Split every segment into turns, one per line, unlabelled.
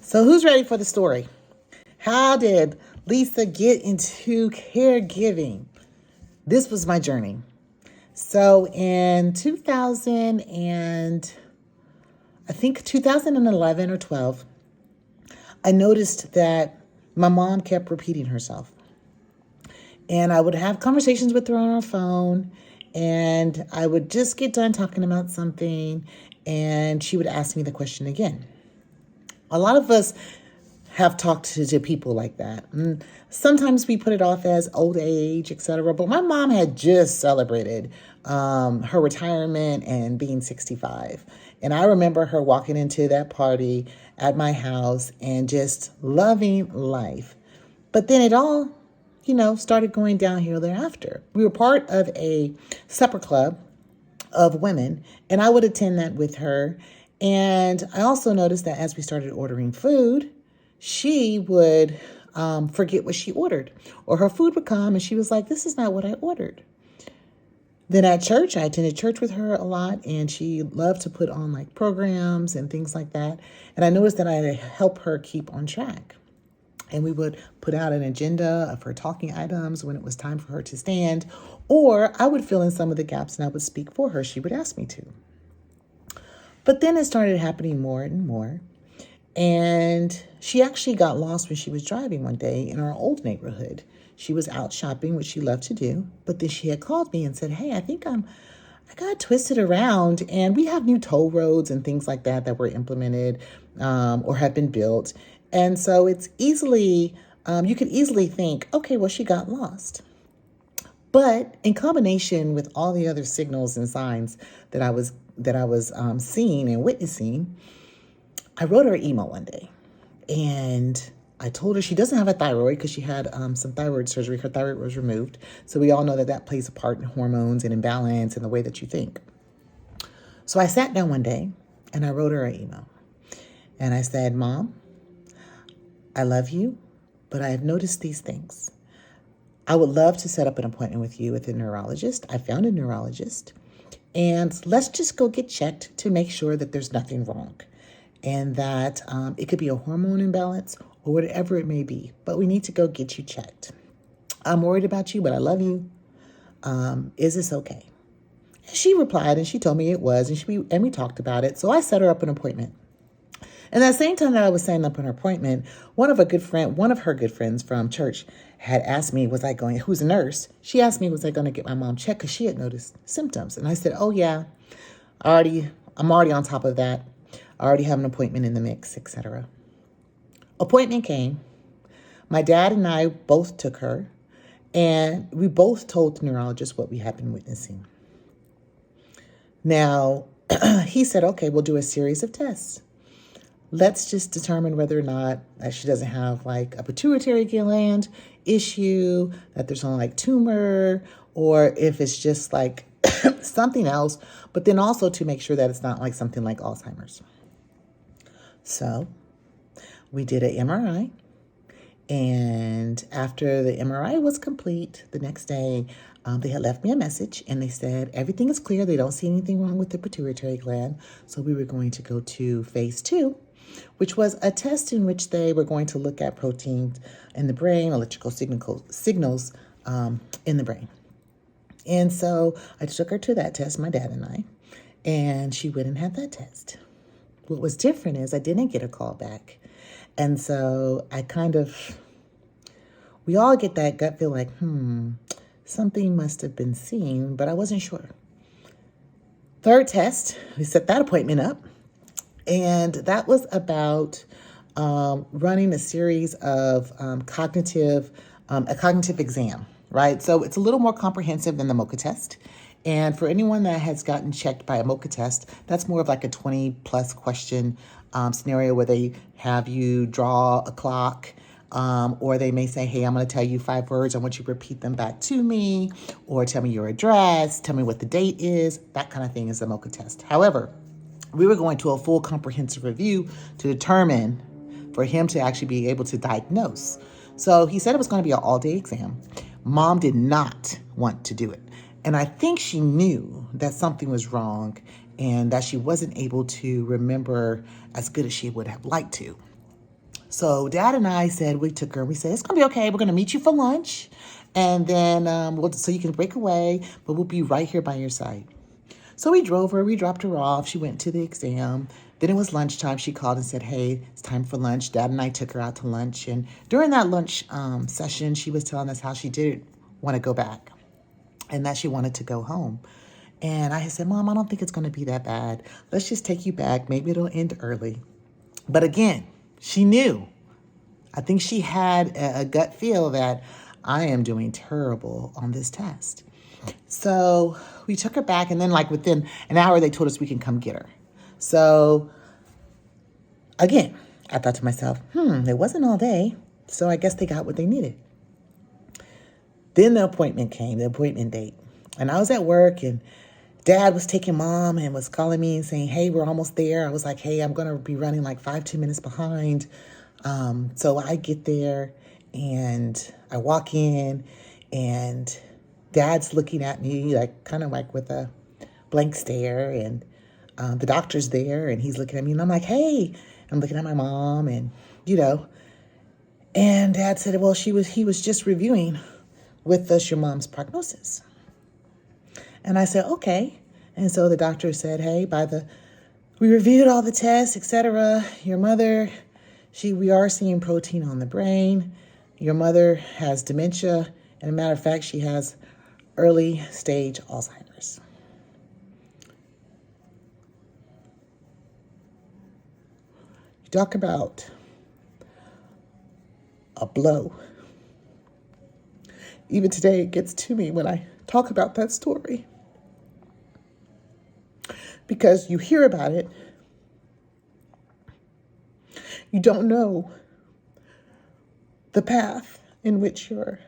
So who's ready for the story? How did Lisa get into caregiving? This was my journey. So in 2011 or 12, I noticed that my mom kept repeating herself. And I would have conversations with her on her phone, and I would just get done talking about something, and she would ask me the question again. A lot of us have talked to people like that. And sometimes we put it off as old age, etc. But my mom had just celebrated her retirement and being 65. And I remember her walking into that party at my house and just loving life. But then it all, started going downhill thereafter. We were part of a supper club of women, and I would attend that with her. And I also noticed that as we started ordering food, she would forget what she ordered, or her food would come and she was like, "This is not what I ordered." Then at church, I attended church with her a lot, and she loved to put on like programs and things like that. And I noticed that I had to help her keep on track. And we would put out an agenda of her talking items when it was time for her to stand, or I would fill in some of the gaps and I would speak for her. She would ask me to. But then it started happening more and more. And she actually got lost when she was driving one day in our old neighborhood. She was out shopping, which she loved to do. But then she had called me and said, "Hey, I got twisted around, and we have new toll roads and things like that were implemented or have been built." And so it's easily, you could easily think, okay, well, she got lost. But in combination with all the other signals and signs that I was seeing and witnessing, I wrote her an email one day, and I told her she doesn't have a thyroid because she had some thyroid surgery. Her thyroid was removed. So we all know that plays a part in hormones and imbalance and the way that you think. So I sat down one day and I wrote her an email. And I said, "Mom, I love you, but I have noticed these things. I would love to set up an appointment with you with a neurologist. I found a neurologist. And let's just go get checked to make sure that there's nothing wrong. And that it could be a hormone imbalance or whatever it may be. But we need to go get you checked. I'm worried about you, but I love you. Is this okay?" And she replied, and she told me it was, and we talked about it. So I set her up an appointment. And that same time that I was setting up an appointment, one of her good friends from church had asked me, who's a nurse? She asked me, was I going to get my mom checked? Because she had noticed symptoms. And I said, "Oh yeah, I'm already on top of that. I already have an appointment in the mix, etc." Appointment came. My dad and I both took her, and we both told the neurologist what we had been witnessing. Now, he said, "Okay, we'll do a series of tests. Let's just determine whether or not that she doesn't have like a pituitary gland issue, that there's only like tumor, or if it's just like something else, but then also to make sure that it's not like something like Alzheimer's." So we did an MRI, and after the MRI was complete, the next day, they had left me a message, and they said everything is clear. They don't see anything wrong with the pituitary gland. So we were going to go to phase 2, which was a test in which they were going to look at proteins in the brain, electrical signals in the brain. And so I took her to that test, my dad and I, and she went and had that test. What was different is I didn't get a call back. And so we all get that gut feel like, something must have been seen, but I wasn't sure. Third test, we set that appointment up. And that was about running a series of a cognitive exam, right? So it's a little more comprehensive than the MOCA test. And for anyone that has gotten checked by a MOCA test, that's more of like a 20 plus question scenario where they have you draw a clock, or they may say, "Hey, I'm going to tell you 5 words. I want you to repeat them back to me, or tell me your address, tell me what the date is." That kind of thing is the MOCA test. However, we were going to a full comprehensive review to determine for him to actually be able to diagnose. So he said it was going to be an all-day exam. Mom did not want to do it. And I think she knew that something was wrong and that she wasn't able to remember as good as she would have liked to. So Dad and I said, we took her, we said, it's going to be okay. We're going to meet you for lunch. And then so you can break away, but we'll be right here by your side. So we drove her, we dropped her off. She went to the exam. Then it was lunchtime. She called and said, hey, it's time for lunch. Dad and I took her out to lunch. And during that lunch session, she was telling us how she did want to go back and that she wanted to go home. And I said, Mom, I don't think it's going to be that bad. Let's just take you back. Maybe it'll end early. But again, she knew. I think she had a gut feel that I am doing terrible on this test. So we took her back, and then like within an hour, they told us we can come get her. So again, I thought to myself, it wasn't all day. So I guess they got what they needed. Then the appointment came, the appointment date. And I was at work, and Dad was taking Mom and was calling me and saying, hey, we're almost there. I was like, hey, I'm going to be running like 10 minutes behind. So I get there and I walk in and Dad's looking at me like kind of like with a blank stare, and the doctor's there and he's looking at me and I'm like, hey, I'm looking at my mom and, and Dad said, well, he was just reviewing with us your mom's prognosis. And I said, okay. And so the doctor said, hey, we reviewed all the tests, etc. Your mother, we are seeing protein on the brain. Your mother has dementia. And a matter of fact, she has early stage Alzheimer's. You talk about a blow. Even today, it gets to me when I talk about that story. Because you hear about it, you don't know the path in which your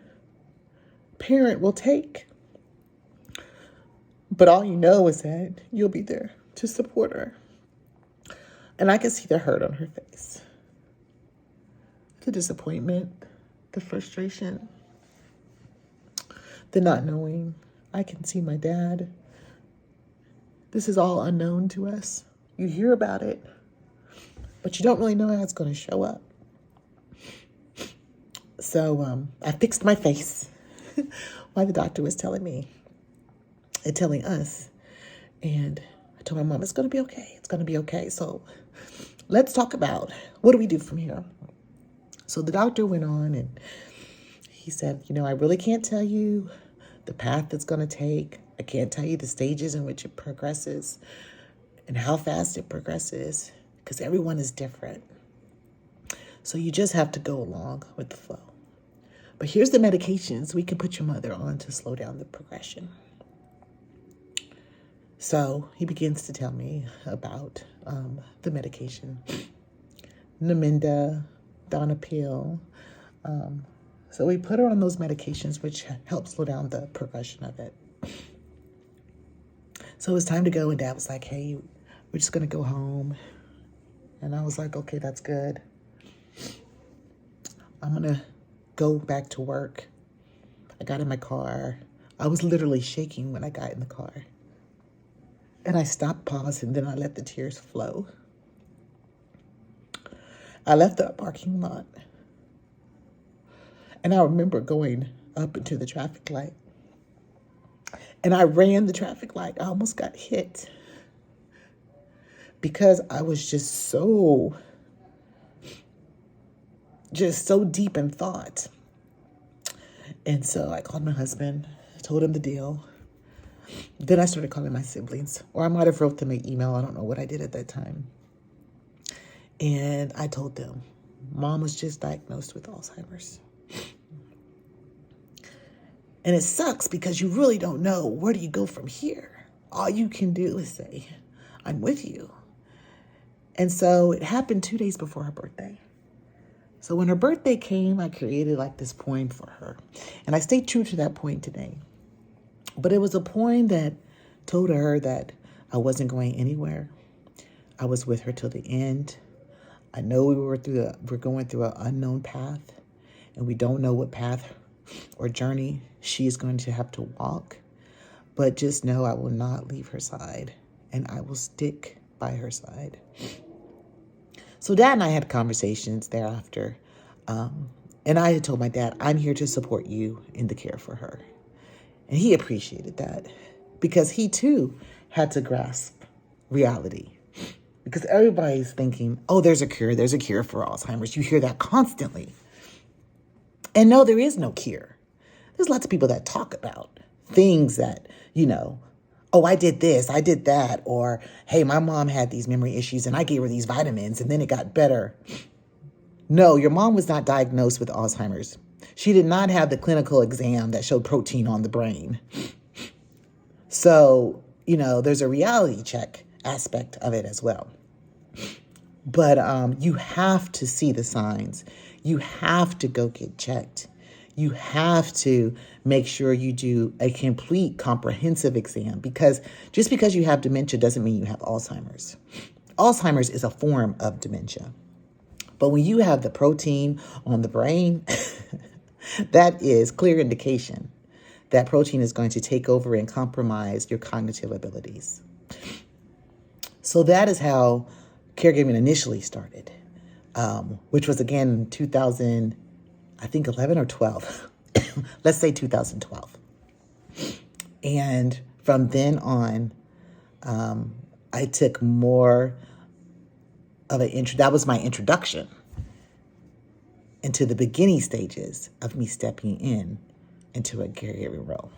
parent will take. But all you know is that you'll be there to support her. And I can see the hurt on her face. The disappointment, the frustration, the not knowing. I can see my dad. This is all unknown to us. You hear about it, but you don't really know how it's going to show up. So I fixed my face while the doctor was telling me and telling us. And I told my mom, it's going to be okay. It's going to be okay. So let's talk about what do we do from here? So the doctor went on and he said, I really can't tell you the path it's going to take. I can't tell you the stages in which it progresses and how fast it progresses because everyone is different. So you just have to go along with the flow. But here's the medications we can put your mother on to slow down the progression. So he begins to tell me about the medication. Namenda, Donepezil. So we put her on those medications, which help slow down the progression of it. So it was time to go, and Dad was like, hey, we're just going to go home. And I was like, okay, that's good. I'm going to go back to work. I got in my car. I was literally shaking when I got in the car. And I stopped, paused, and then I let the tears flow. I left the parking lot. And I remember going up into the traffic light. And I ran the traffic light. I almost got hit. Because I was just so deep in thought. And so I called my husband, told him the deal. Then I started calling my siblings. Or I might have wrote them an email. I don't know what I did at that time. And I told them, Mom was just diagnosed with Alzheimer's. And it sucks because you really don't know where do you go from here. All you can do is say, I'm with you. And so it happened 2 days before her birthday. So when her birthday came, I created like this poem for her. And I stayed true to that poem today. But it was a poem that told her that I wasn't going anywhere. I was with her till the end. I know we're going through an unknown path, and we don't know what path or journey she is going to have to walk. But just know I will not leave her side, and I will stick by her side. So Dad and I had conversations thereafter. And I had told my dad, I'm here to support you in the care for her. And he appreciated that because he too had to grasp reality. Because everybody's thinking, oh, there's a cure for Alzheimer's. You hear that constantly. And no, there is no cure. There's lots of people that talk about things that, oh, I did this, I did that, or hey, my mom had these memory issues and I gave her these vitamins and then it got better. No, your mom was not diagnosed with Alzheimer's. She did not have the clinical exam that showed protein on the brain. So, there's a reality check aspect of it as well. But you have to see the signs. You have to go get checked. You have to make sure you do a complete comprehensive exam, because just because you have dementia doesn't mean you have Alzheimer's. Alzheimer's is a form of dementia. But when you have the protein on the brain, that is clear indication that protein is going to take over and compromise your cognitive abilities. So that is how caregiving initially started, which was again 2000, I think 11 or 12. Let's say 2012. And from then on, I took more of that was my introduction into the beginning stages of me stepping into a caregiving role.